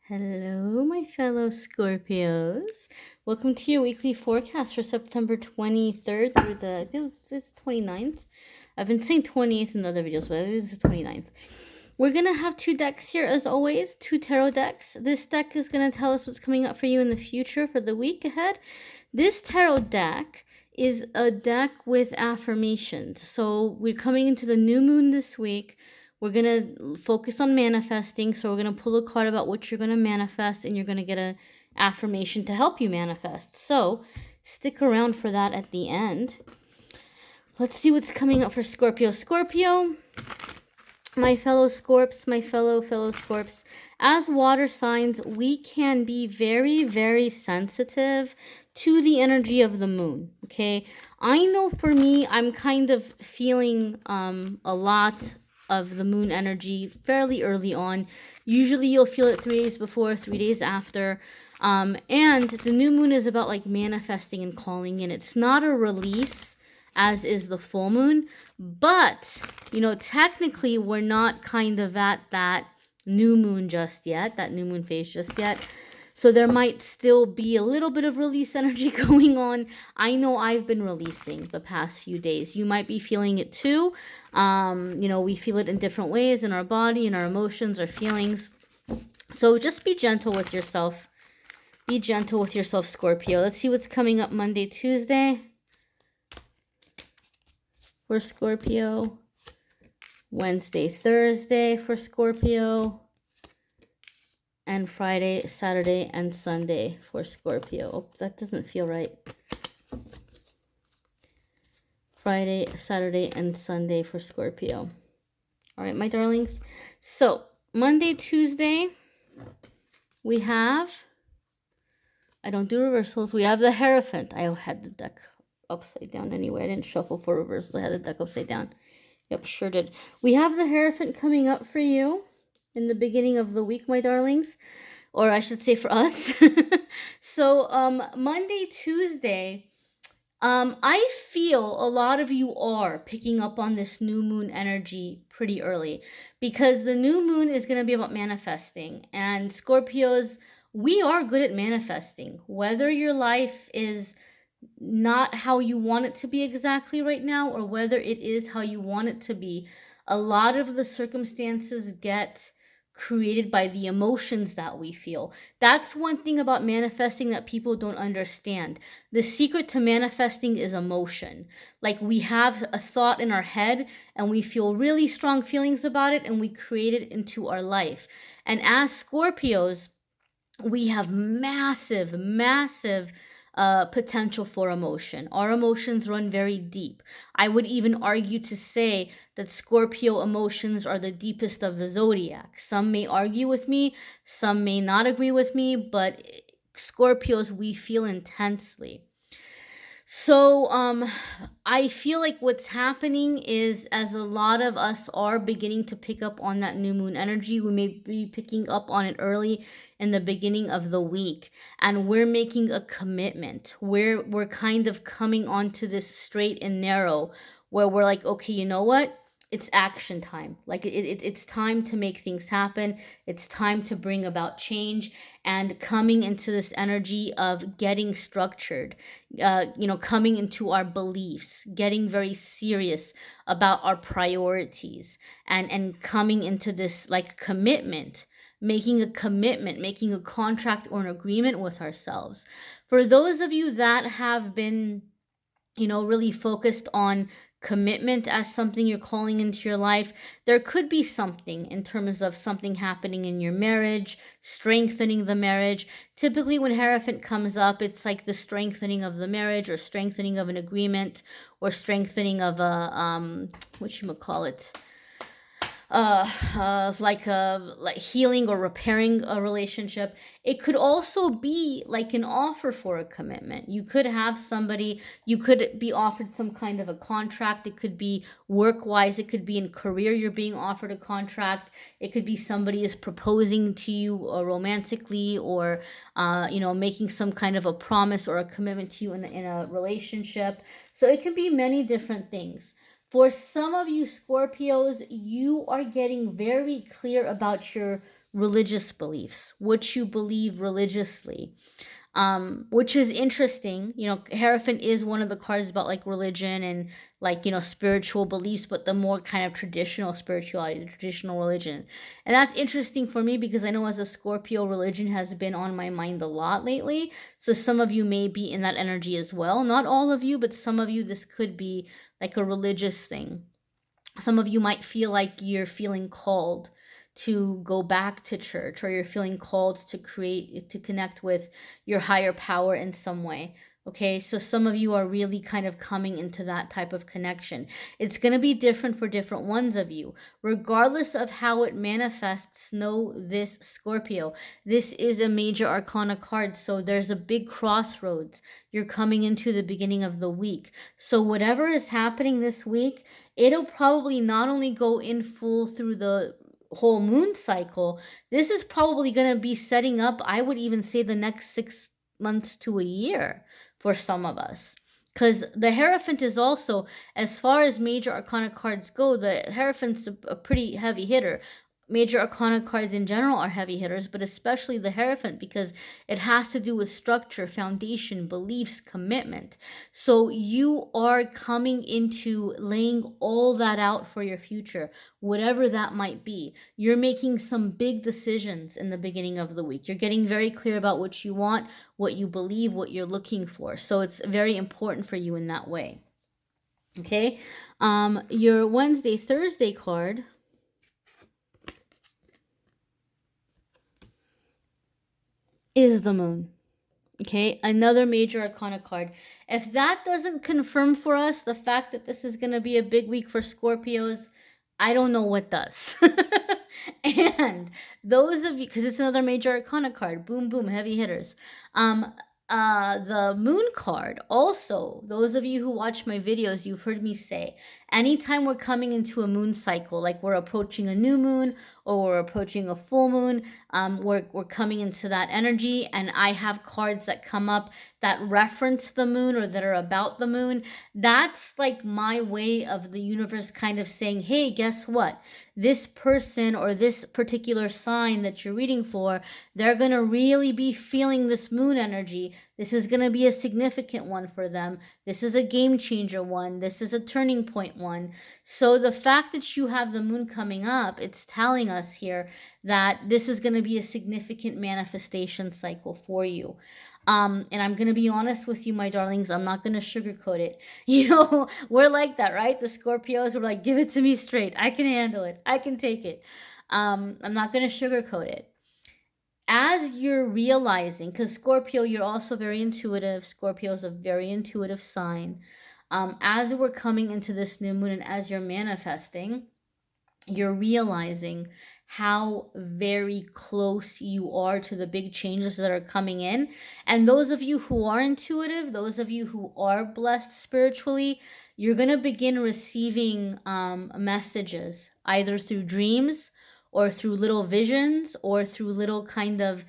Hello, my fellow Scorpios. Welcome to your weekly forecast for September 23rd through the, it's 29th. I've been saying 28th in the other videos, but it's the 29th. We're going to have two decks here, as always, two tarot decks. This deck is going to tell us what's coming up for you in the future for the week ahead. This tarot deck is a deck with affirmations. So we're coming into the new moon this week. We're going to focus on manifesting. So we're going to pull a card about what you're going to manifest, and you're going to get an affirmation to help you manifest. So stick around for that at the end. Let's see what's coming up for Scorpio. Scorpio, my fellow Scorps, my fellow Scorps, as water signs, we can be very, very sensitive to the energy of the moon, okay? I know for me, I'm kind of feeling a lot of the moon energy fairly early on. Usually you'll feel it 3 days before, 3 days after. And the new moon is about like manifesting and calling in. It's not a release, as is the full moon, but you know, technically we're not kind of at that new moon just yet, that new moon phase just yet. So there might still be a little bit of release energy going on. I know I've been releasing the past few days. You might be feeling it too. You know, we feel it in different ways in our body, in our emotions, our feelings. So just be gentle with yourself. Be gentle with yourself, Scorpio. Let's see what's coming up Monday, Tuesday for Scorpio. Wednesday, Thursday for Scorpio. And Friday, Saturday, and Sunday for Scorpio. Oh, that doesn't feel right. Friday, Saturday, and Sunday for Scorpio. All right, my darlings. So, Monday, Tuesday, we have, I don't do reversals, we have the Hierophant. I had the deck upside down anyway. I didn't shuffle for reversals. I had the deck upside down. Yep, sure did. We have the Hierophant coming up for you in the beginning of the week, my darlings, or I should say for us. So Monday, Tuesday, I feel a lot of you are picking up on this new moon energy pretty early, because the new moon is going to be about manifesting. And Scorpios, we are good at manifesting. Whether your life is not how you want it to be exactly right now, or whether it is how you want it to be, a lot of the circumstances get created by the emotions that we feel. That's one thing about manifesting that people don't understand. The secret to manifesting is emotion. Like, we have a thought in our head and we feel really strong feelings about it, and we create it into our life. And as Scorpios, we have massive potential for emotion. Our emotions run very deep. I would even argue to say that Scorpio emotions are the deepest of the zodiac. Some may argue with me, some may not agree with me, but Scorpios, we feel intensely. So I feel like what's happening is, as a lot of us are beginning to pick up on that new moon energy, we may be picking up on it early in the beginning of the week, and we're making a commitment. We're kind of coming onto this straight and narrow where we're like, okay, you know what? It's action time. Like it's time to make things happen. It's time to bring about change, and coming into this energy of getting structured, you know, coming into our beliefs, getting very serious about our priorities, and coming into this like commitment, making a commitment, making a contract or an agreement with ourselves. For those of you that have been, you know, really focused on commitment as something you're calling into your life, there could be something in terms of something happening in your marriage, strengthening the marriage. Typically when Hierophant comes up, it's like the strengthening of the marriage, or strengthening of an agreement, or strengthening of a like healing or repairing a relationship. It could also be like an offer for a commitment. You could have somebody, you could be offered some kind of a contract. It could be work-wise, it could be in career, you're being offered a contract. It could be somebody is proposing to you romantically, or you know, making some kind of a promise or a commitment to you in a relationship. So it can be many different things. For some of you Scorpios, you are getting very clear about your religious beliefs, what you believe religiously. Which is interesting. You know, Hierophant is one of the cards about like religion and like, you know, spiritual beliefs, but the more kind of traditional spirituality, the traditional religion. And that's interesting for me because I know as a Scorpio, religion has been on my mind a lot lately. So some of you may be in that energy as well. Not all of you, but some of you, this could be like a religious thing. Some of you might feel like you're feeling called to go back to church, or you're feeling called to connect with your higher power in some way. Okay, so some of you are really kind of coming into that type of connection. It's going to be different for different ones of you. Regardless of how it manifests, know this, Scorpio. This is a major arcana card, so there's a big crossroads. You're coming into the beginning of the week. So whatever is happening this week, it'll probably not only go in full through the whole moon cycle, this is probably going to be setting up, I would even say, the next 6 months to a year for some of us. Because the Hierophant is also, as far as major arcana cards go, the Hierophant's a pretty heavy hitter. Major arcana cards in general are heavy hitters, but especially the Hierophant, because it has to do with structure, foundation, beliefs, commitment. So you are coming into laying all that out for your future, whatever that might be. You're making some big decisions in the beginning of the week. You're getting very clear about what you want, what you believe, what you're looking for. So it's very important for you in that way. Okay, your Wednesday, Thursday card is the moon. Okay, another major arcana card. If that doesn't confirm for us the fact that this is going to be a big week for Scorpios, I don't know what does. And those of you, because it's another major arcana card, boom, boom, heavy hitters. The moon card, also, those of you who watch my videos, you've heard me say, anytime we're coming into a moon cycle, like we're approaching a new moon or we're approaching a full moon, we're coming into that energy, and I have cards that come up that reference the moon or that are about the moon. That's like my way of the universe kind of saying, hey, guess what? This person or this particular sign that you're reading for, they're going to really be feeling this moon energy. This is going to be a significant one for them. This is a game changer one. This is a turning point one. So the fact that you have the moon coming up, it's telling us here that this is going to be a significant manifestation cycle for you. And I'm going to be honest with you, my darlings, I'm not going to sugarcoat it. You know, we're like that, right? The Scorpios, we're like, give it to me straight. I can handle it. I can take it. I'm not going to sugarcoat it. As you're realizing, because Scorpio, you're also very intuitive. Scorpio is a very intuitive sign. As we're coming into this new moon and as you're manifesting, you're realizing how very close you are to the big changes that are coming in. And those of you who are intuitive, those of you who are blessed spiritually, you're going to begin receiving messages either through dreams or through little visions or through little kind of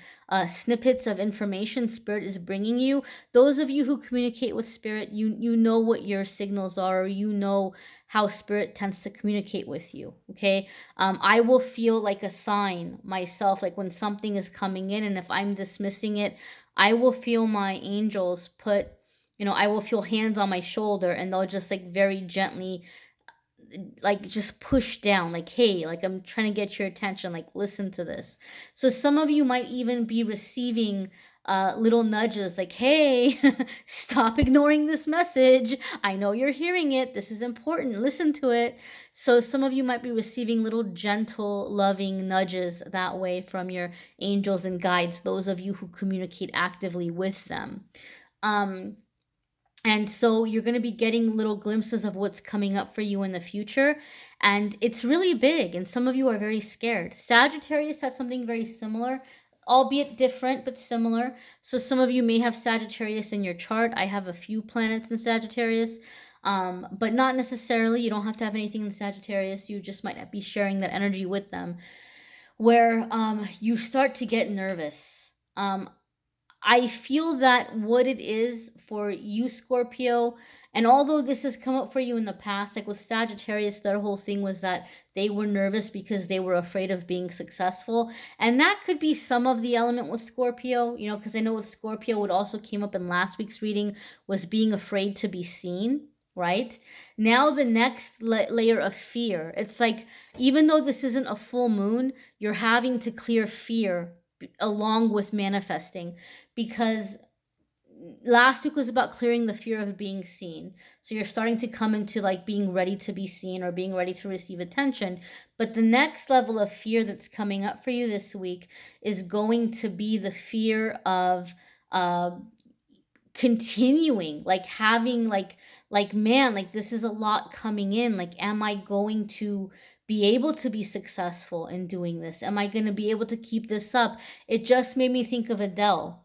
snippets of information Spirit is bringing you. Those of you who communicate with Spirit, you know what your signals are, or you know how Spirit tends to communicate with you, okay? I will feel like a sign myself, like when something is coming in, and if I'm dismissing it, I will feel my angels put, you know, I will feel hands on my shoulder, and they'll just like very gently like just push down, like, hey, like I'm trying to get your attention, like listen to this. So some of you might even be receiving little nudges like, hey, stop ignoring this message. I know you're hearing it. This is important. Listen to it. So some of you might be receiving little gentle, loving nudges that way from your angels and guides, those of you who communicate actively with them. And so you're going to be getting little glimpses of what's coming up for you in the future. And it's really big. And some of you are very scared. Sagittarius has something very similar, albeit different, but similar. So some of you may have Sagittarius in your chart. I have a few planets in Sagittarius, but not necessarily. You don't have to have anything in Sagittarius. You just might be sharing that energy with them, where you start to get nervous. I feel that what it is for you, Scorpio, and although this has come up for you in the past, like with Sagittarius, their whole thing was that they were nervous because they were afraid of being successful. And that could be some of the element with Scorpio, you know, because I know with Scorpio, what also came up in last week's reading was being afraid to be seen, right? Now, the next layer of fear, it's like, even though this isn't a full moon, you're having to clear fear along with manifesting, because last week was about clearing the fear of being seen. So you're starting to come into like being ready to be seen or being ready to receive attention. But the next level of fear that's coming up for you this week is going to be the fear of continuing, like having like man, like this is a lot coming in. Like, am I going to be able to be successful in doing this? Am I going to be able to keep this up? It just made me think of Adele.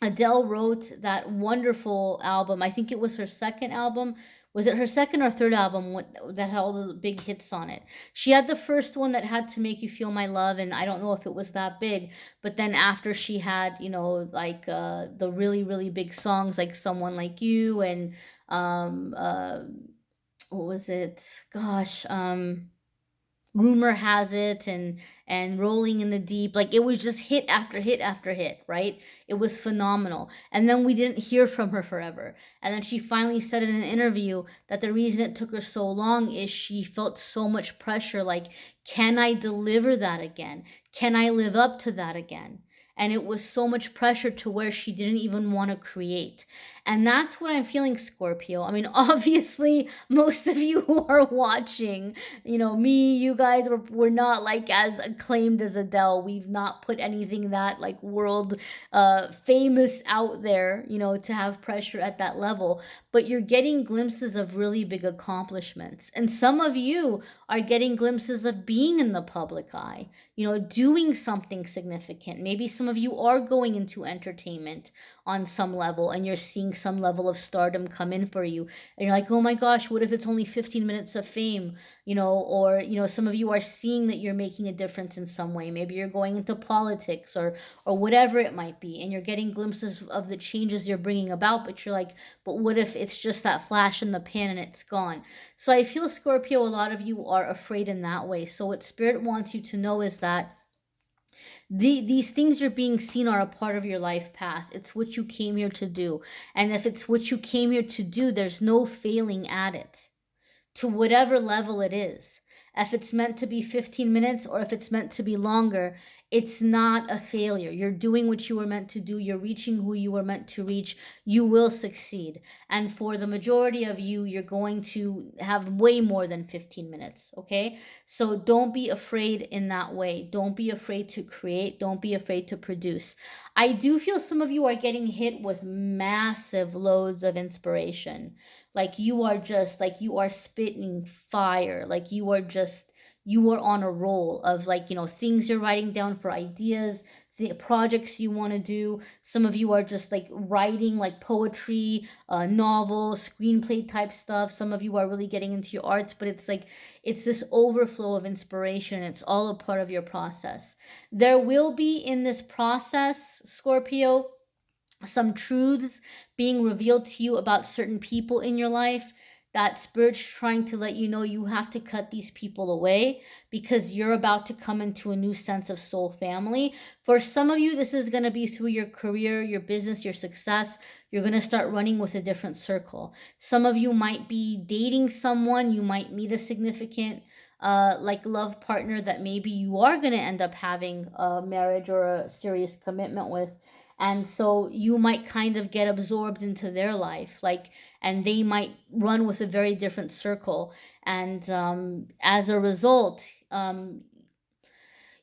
Adele wrote that wonderful album. I think it was her second album. Was it her second or third album that had all the big hits on it? She had the first one that had To Make You Feel My Love, and I don't know if it was that big. But then after she had, you know, like the really, really big songs like Someone Like You and um, uh, what was it? Gosh, Rumor Has It and Rolling in the Deep. Like, it was just hit after hit after hit, right? It was phenomenal. And then we didn't hear from her forever, and then she finally said in an interview that the reason it took her so long is she felt so much pressure, like, can I deliver that again? Can I live up to that again? And it was so much pressure to where she didn't even want to create. And that's what I'm feeling, Scorpio. I mean, obviously, most of you who are watching, you know, me, you guys, we're not like as acclaimed as Adele. We've not put anything that like world famous out there, you know, to have pressure at that level. But you're getting glimpses of really big accomplishments. And some of you are getting glimpses of being in the public eye, you know, doing something significant. Maybe some of you are going into entertainment on some level, and you're seeing some level of stardom come in for you, and you're like, oh my gosh, what if it's only 15 minutes of fame, you know? Or, you know, some of you are seeing that you're making a difference in some way. Maybe you're going into politics or whatever it might be, and you're getting glimpses of the changes you're bringing about, but you're like, but what if it's just that flash in the pan and it's gone? So I feel, Scorpio, a lot of you are afraid in that way. So what Spirit wants you to know is that these things you're being seen are a part of your life path. It's what you came here to do. And if it's what you came here to do, there's no failing at it, to whatever level it is. If it's meant to be 15 minutes or if it's meant to be longer, it's not a failure. You're doing what you were meant to do. You're reaching who you were meant to reach. You will succeed. And for the majority of you, you're going to have way more than 15 minutes, okay? So don't be afraid in that way. Don't be afraid to create. Don't be afraid to produce. I do feel some of you are getting hit with massive loads of inspiration. Like, you are just like, you are spitting fire. Like, you are on a roll of, like, you know, things you're writing down for ideas, the projects you want to do. Some of you are just like writing like poetry, novels, screenplay type stuff. Some of you are really getting into your arts, but it's like, it's this overflow of inspiration. It's all a part of your process. There will be in this process, Scorpio, some truths being revealed to you about certain people in your life that Spirit's trying to let you know you have to cut these people away, because you're about to come into a new sense of soul family. For some of you, this is going to be through your career, your business, your success. You're going to start running with a different circle. Some of you might be dating someone. You might meet a significant like love partner that maybe you are going to end up having a marriage or a serious commitment with. And so you might kind of get absorbed into their life, like, and they might run with a very different circle. And as a result,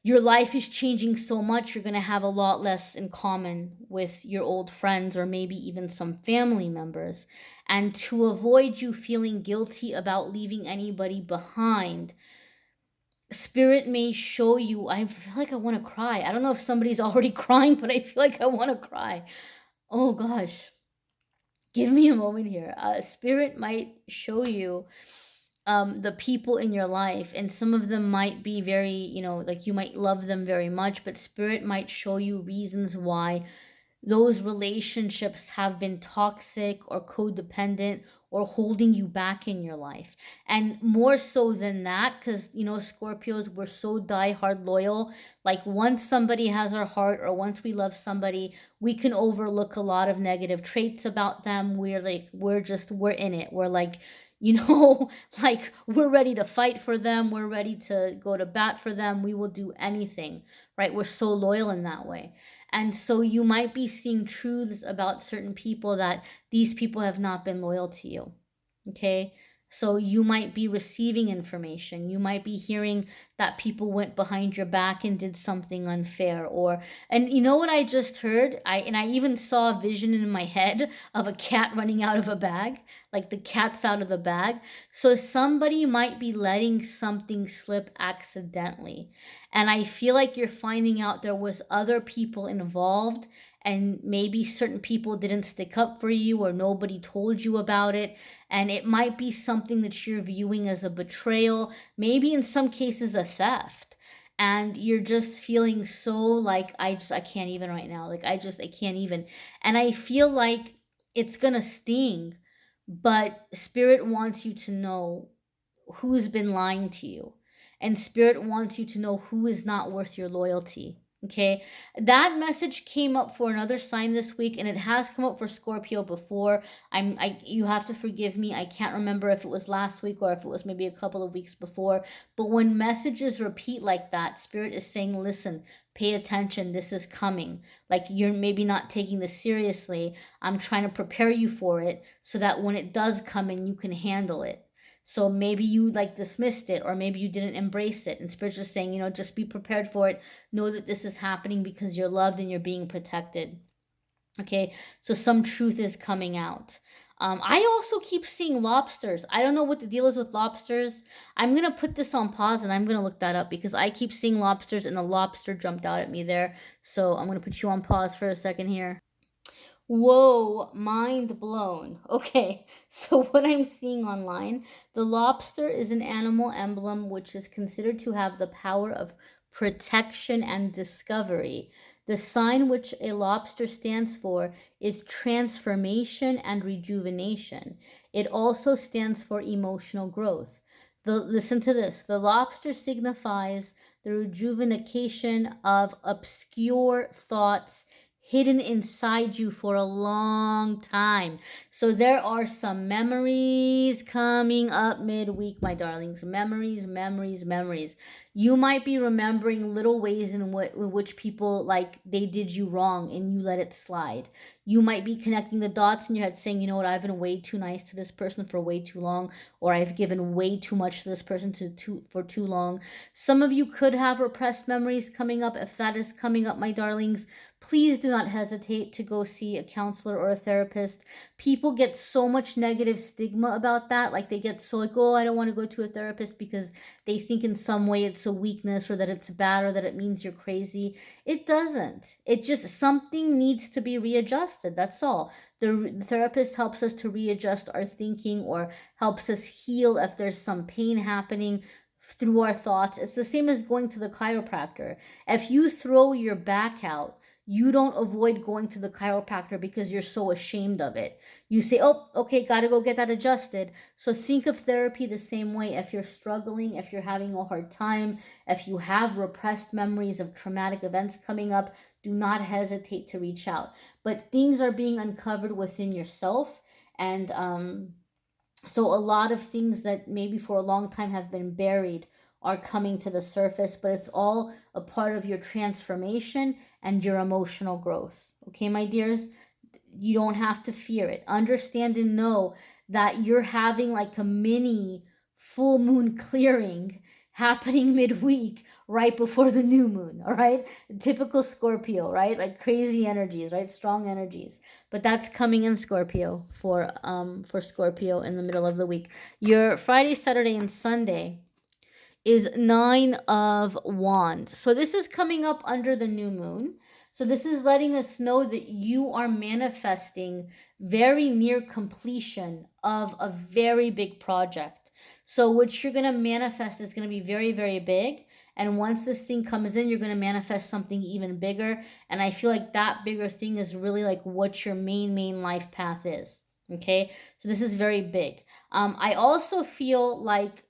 your life is changing so much, you're going to have a lot less in common with your old friends or maybe even some family members. And to avoid you feeling guilty about leaving anybody behind, Spirit may show you, I feel like I want to cry. I don't know if somebody's already crying, but I feel like I want to cry. Oh gosh. Give me a moment here. Spirit might show you the people in your life, and some of them might be very, you know, like, you might love them very much, but Spirit might show you reasons why those relationships have been toxic or codependent or holding you back in your life. And more so than that, because, you know, Scorpios, we're so die-hard loyal. Like, once somebody has our heart or once we love somebody, we can overlook a lot of negative traits about them. We're like, we're in it. We're like, you know, like, we're ready to fight for them. We're ready to go to bat for them. We will do anything, right? We're so loyal in that way. And so you might be seeing truths about certain people that these people have not been loyal to you. Okay? So you might be receiving information. You might be hearing that people went behind your back and did something unfair. Or, and you know what I just heard? I even saw a vision in my head of a cat running out of a bag, like the cat's out of the bag. So somebody might be letting something slip accidentally. And I feel like you're finding out there was other people involved, and maybe certain people didn't stick up for you or nobody told you about it. And it might be something that you're viewing as a betrayal, maybe in some cases a theft. And you're just feeling so like, I can't even right now. Like, I can't even. And I feel like it's gonna sting, but Spirit wants you to know who's been lying to you. And Spirit wants you to know who is not worth your loyalty. Okay, that message came up for another sign this week, and it has come up for Scorpio before. You have to forgive me. I can't remember if it was last week or if it was maybe a couple of weeks before. But when messages repeat like that, Spirit is saying, listen, pay attention. This is coming. Like, you're maybe not taking this seriously. I'm trying to prepare you for it so that when it does come in, you can handle it. So maybe you like dismissed it, or maybe you didn't embrace it. And Spirit's just saying, you know, just be prepared for it. Know that this is happening because you're loved and you're being protected. Okay, so some truth is coming out. I also keep seeing lobsters. I don't know what the deal is with lobsters. I'm going to put this on pause and I'm going to look that up because I keep seeing lobsters and a lobster jumped out at me there. So I'm going to put you on pause for a second here. Whoa, mind blown. Okay, so what I'm seeing online, the lobster is an animal emblem which is considered to have the power of protection and discovery. The sign which a lobster stands for is transformation and rejuvenation. It also stands for emotional growth. Listen to this. The lobster signifies the rejuvenation of obscure thoughts hidden inside you for a long time. So there are some memories coming up midweek, my darlings. Memories, memories, memories. You might be remembering little ways in which people, like, they did you wrong and you let it slide. You might be connecting the dots in your head saying, you know what, I've been way too nice to this person for way too long, or I've given way too much to this person for too long. Some of you could have repressed memories coming up. If that is coming up, my darlings, please do not hesitate to go see a counselor or a therapist. People get so much negative stigma about that. Like, they get so like, oh, I don't want to go to a therapist because they think in some way it's a weakness or that it's bad or that it means you're crazy. It doesn't. It just, something needs to be readjusted. That's all. The therapist helps us to readjust our thinking or helps us heal if there's some pain happening through our thoughts. It's the same as going to the chiropractor. If you throw your back out, you don't avoid going to the chiropractor because you're so ashamed of it. You say, oh, okay, gotta go get that adjusted. So think of therapy the same way. If you're struggling, if you're having a hard time, if you have repressed memories of traumatic events coming up, do not hesitate to reach out. But things are being uncovered within yourself. And so a lot of things that maybe for a long time have been buried are coming to the surface, but it's all a part of your transformation and your emotional growth. Okay, my dears? You don't have to fear it. Understand and know that you're having like a mini full moon clearing happening midweek right before the new moon, all right? Typical Scorpio, right? Like crazy energies, right? Strong energies. But that's coming in Scorpio for Scorpio in the middle of the week. Your Friday, Saturday, and Sunday is 9 of Wands. So this is coming up under the new moon. So this is letting us know that you are manifesting very near completion of a very big project. So what you're going to manifest is going to be very, very big. And once this thing comes in, you're going to manifest something even bigger. And I feel like that bigger thing is really like what your main life path is. Okay, so this is very big. I also feel like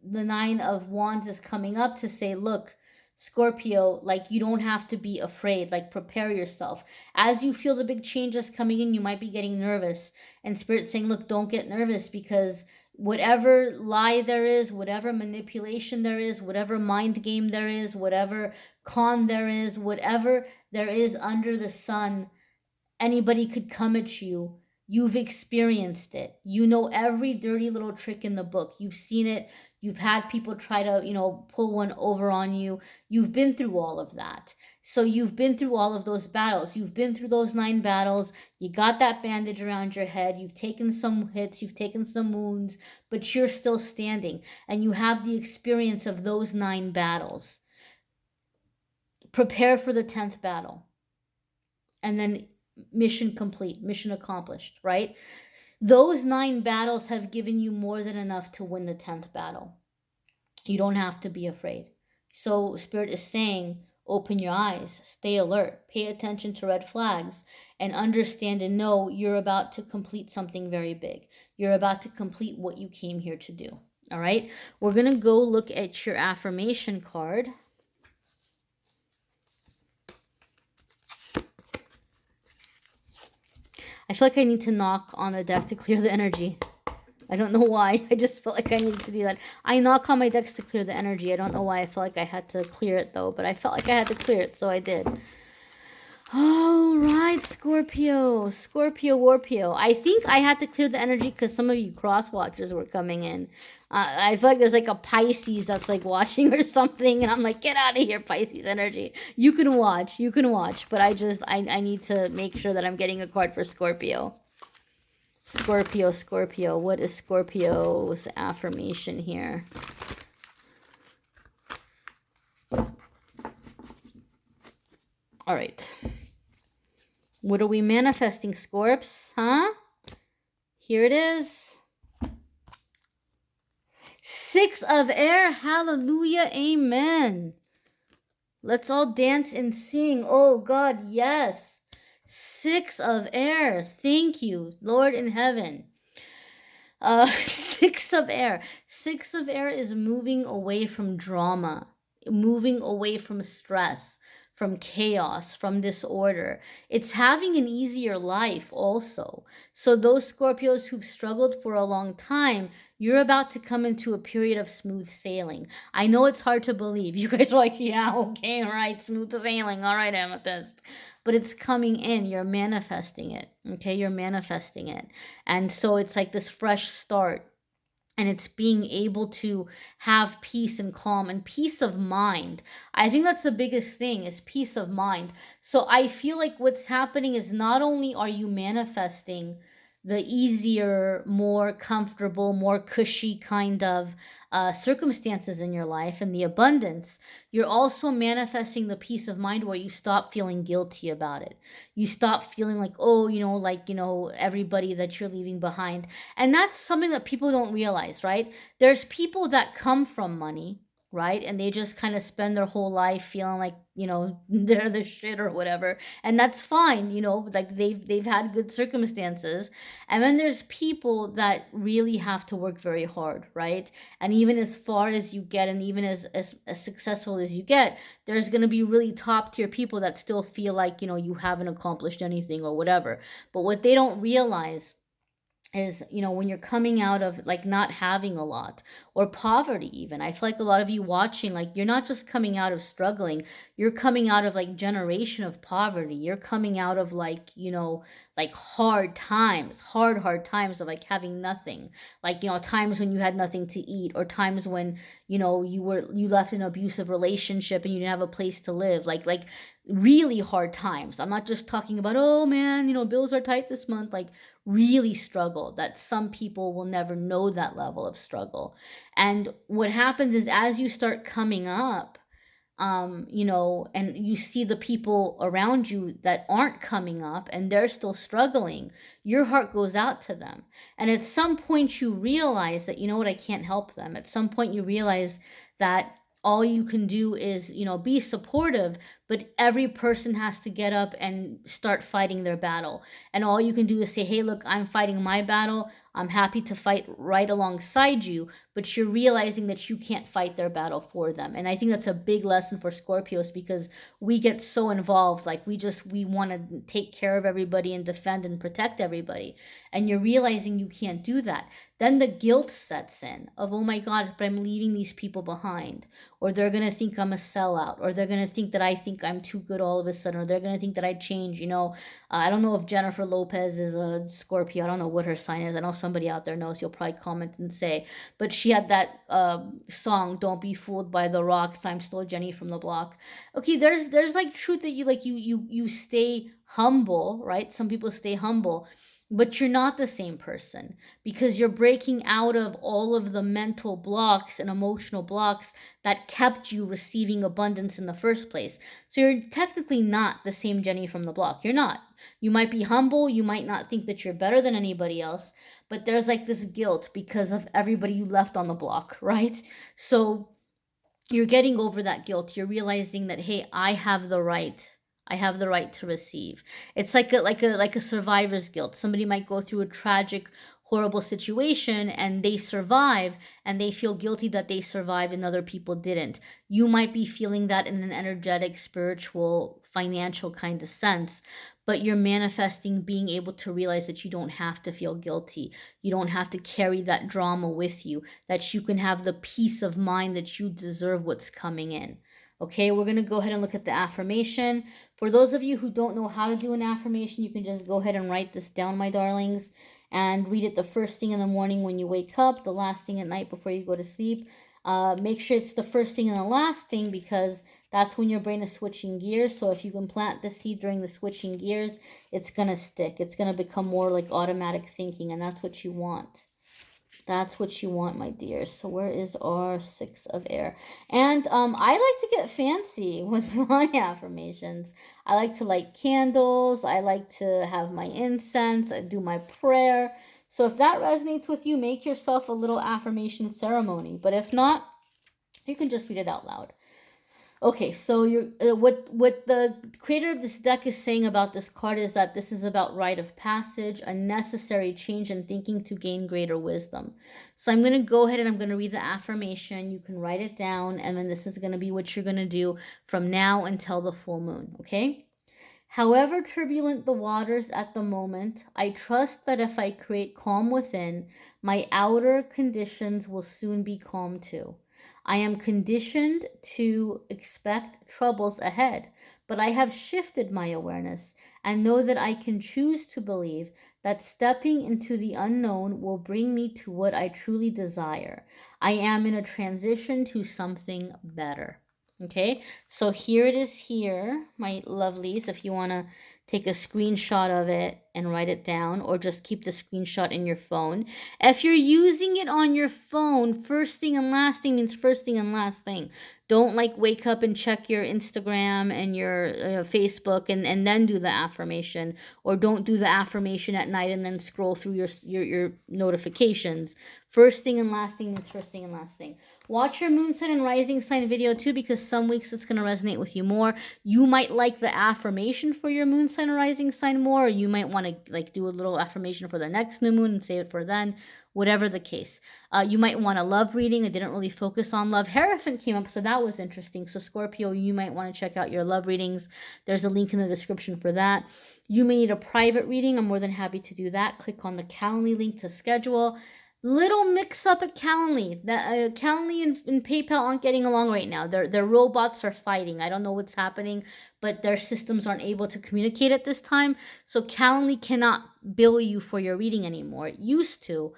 the Nine of Wands is coming up to say, look, Scorpio, like you don't have to be afraid, like prepare yourself. As you feel the big changes coming in, you might be getting nervous. And Spirit's saying, look, don't get nervous, because whatever lie there is, whatever manipulation there is, whatever mind game there is, whatever con there is, whatever there is under the sun, anybody could come at you. You've experienced it. You know every dirty little trick in the book. You've seen it. You've had people try to, pull one over on you. You've been through all of that. So you've been through all of those battles. You've been through those 9 battles. You got that bandage around your head. You've taken some hits. You've taken some wounds, but you're still standing. And you have the experience of those 9 battles. Prepare for the 10th battle. And then mission complete, mission accomplished, right? Those 9 battles have given you more than enough to win the 10th battle. You don't have to be afraid. So Spirit is saying, open your eyes, stay alert, pay attention to red flags, and understand and know you're about to complete something very big. You're about to complete what you came here to do. All right? We're going to go look at your affirmation card. I feel like I need to knock on the deck to clear the energy. I don't know why. I just felt like I needed to do that. I knock on my decks to clear the energy. I don't know why I felt like I had to clear it, though. But I felt like I had to clear it, so I did. All right, Scorpio. Scorpio, Warpio. I think I had to clear the energy because some of you cross-watchers were coming in. I feel like there's like a Pisces that's like watching or something. And I'm like, get out of here, Pisces energy. You can watch. You can watch. But I need to make sure that I'm getting a card for Scorpio. Scorpio, Scorpio. What is Scorpio's affirmation here? All right. What are we manifesting, Scorps? Huh? Here it is. 6 of air. Hallelujah. Amen. Let's all dance and sing. Oh, God, yes. 6 of air. Thank you, Lord in heaven. 6 of air. 6 of air is moving away from drama, moving away from stress, from chaos, from disorder. It's having an easier life also. So those Scorpios who've struggled for a long time, you're about to come into a period of smooth sailing. I know it's hard to believe. You guys are like, yeah, okay, all right, smooth sailing. All right, Amethyst. But it's coming in. You're manifesting it. Okay, you're manifesting it. And so it's like this fresh start. And it's being able to have peace and calm and peace of mind. I think that's the biggest thing, is peace of mind. So I feel like what's happening is not only are you manifesting the easier, more comfortable, more cushy kind of circumstances in your life and the abundance, you're also manifesting the peace of mind where you stop feeling guilty about it. You stop feeling like, oh, everybody that you're leaving behind. And that's something that people don't realize, right? There's people that come from money, right? And they just kind of spend their whole life feeling like, they're the shit or whatever. And that's fine, like they've had good circumstances. And then there's people that really have to work very hard, right? And even as far as you get, and even as successful as you get, there's going to be really top tier people that still feel like, you haven't accomplished anything or whatever. But what they don't realize is, when you're coming out of like not having a lot or poverty, even, I feel like a lot of you watching, like you're not just coming out of struggling, you're coming out of like generation of poverty. You're coming out of like, like hard times of like having nothing, like, times when you had nothing to eat, or times when, you left an abusive relationship and you didn't have a place to live, like really hard times. I'm not just talking about, oh man, bills are tight this month, like really struggle, that some people will never know that level of struggle. And what happens is, as you start coming up, and you see the people around you that aren't coming up and they're still struggling, your heart goes out to them. And at some point you realize that, I can't help them. At some point you realize that all you can do is, be supportive, but every person has to get up and start fighting their battle. And all you can do is say, hey, look, I'm fighting my battle. I'm happy to fight right alongside you, but you're realizing that you can't fight their battle for them. And I think that's a big lesson for Scorpios, because we get so involved. Like we want to take care of everybody and defend and protect everybody. And you're realizing you can't do that. Then the guilt sets in of, oh my God, but I'm leaving these people behind. Or they're going to think I'm a sellout. Or they're going to think that I think I'm too good all of a sudden. Or they're going to think that I change. I don't know if Jennifer Lopez is a Scorpio. I don't know what her sign is. I know somebody out there knows. You'll probably comment and say. But she had that song, Don't Be Fooled by the Rocks, I'm Still Jenny from the Block. Okay, there's like truth that you stay humble, right? Some people stay humble. But you're not the same person, because you're breaking out of all of the mental blocks and emotional blocks that kept you receiving abundance in the first place. So you're technically not the same Jenny from the block. You're not. You might be humble. You might not think that you're better than anybody else, but there's like this guilt because of everybody you left on the block, right? So you're getting over that guilt. You're realizing that, hey, I have the right to receive. It's like a survivor's guilt. Somebody might go through a tragic, horrible situation and they survive, and they feel guilty that they survived and other people didn't. You might be feeling that in an energetic, spiritual, financial kind of sense, but you're manifesting being able to realize that you don't have to feel guilty. You don't have to carry that drama with you, that you can have the peace of mind that you deserve what's coming in. Okay, we're going to go ahead and look at the affirmation. For those of you who don't know how to do an affirmation, you can just go ahead and write this down, my darlings, and read it the first thing in the morning when you wake up, the last thing at night before you go to sleep. Make sure it's the first thing and the last thing, because that's when your brain is switching gears. So if you can plant the seed during the switching gears, it's going to stick. It's going to become more like automatic thinking, and that's what you want. That's what you want, my dears. So where is our 6 of air? And I like to get fancy with my affirmations. I like to light candles. I like to have my incense. I do my prayer. So if that resonates with you, make yourself a little affirmation ceremony. But if not, you can just read it out loud. Okay, so what the creator of this deck is saying about this card is that this is about rite of passage, a necessary change in thinking to gain greater wisdom. So I'm going to go ahead and I'm going to read the affirmation. You can write it down, and then this is going to be what you're going to do from now until the full moon, okay? However turbulent the waters at the moment, I trust that if I create calm within, my outer conditions will soon be calm too. I am conditioned to expect troubles ahead, but I have shifted my awareness and know that I can choose to believe that stepping into the unknown will bring me to what I truly desire. I am in a transition to something better. Okay, so here it is here, my lovelies, if you want to take a screenshot of it and write it down, or just keep the screenshot in your phone. If you're using it on your phone, first thing and last thing means first thing and last thing. Don't like wake up and check your Instagram and your Facebook and then do the affirmation, or don't do the affirmation at night and then scroll through your notifications. First thing and last thing means first thing and last thing. Watch your moon sign and rising sign video too, because some weeks it's going to resonate with you more. You might like the affirmation for your moon sign or rising sign more, or you might want to like do a little affirmation for the next new moon and save it for then. Whatever the case. You might want a love reading. I didn't really focus on love. Hierophant came up, so that was interesting. So Scorpio, you might want to check out your love readings. There's a link in the description for that. You may need a private reading. I'm more than happy to do that. Click on the Calendly link to schedule. Little mix up at Calendly. Calendly and PayPal aren't getting along right now. Their robots are fighting. I don't know what's happening, but their systems aren't able to communicate at this time. So Calendly cannot bill you for your reading anymore. It used to.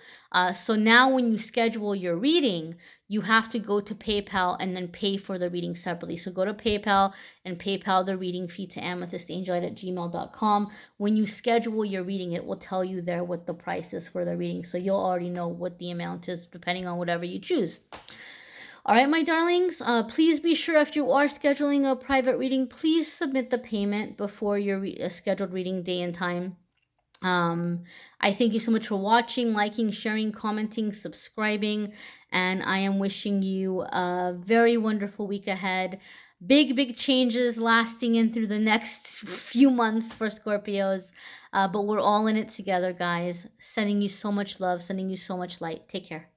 So now when you schedule your reading, you have to go to PayPal and then pay for the reading separately. So go to PayPal and PayPal the reading fee to amethystangellight@gmail.com. When you schedule your reading, it will tell you there what the price is for the reading. So you'll already know what the amount is depending on whatever you choose. All right, my darlings, please be sure if you are scheduling a private reading, please submit the payment before your scheduled reading day and time. I thank you so much for watching, liking, sharing, commenting, subscribing, and I am wishing you a very wonderful week ahead. Big changes lasting in through the next few months for Scorpios, but we're all in it together, guys. Sending you so much love, sending you so much light. Take care.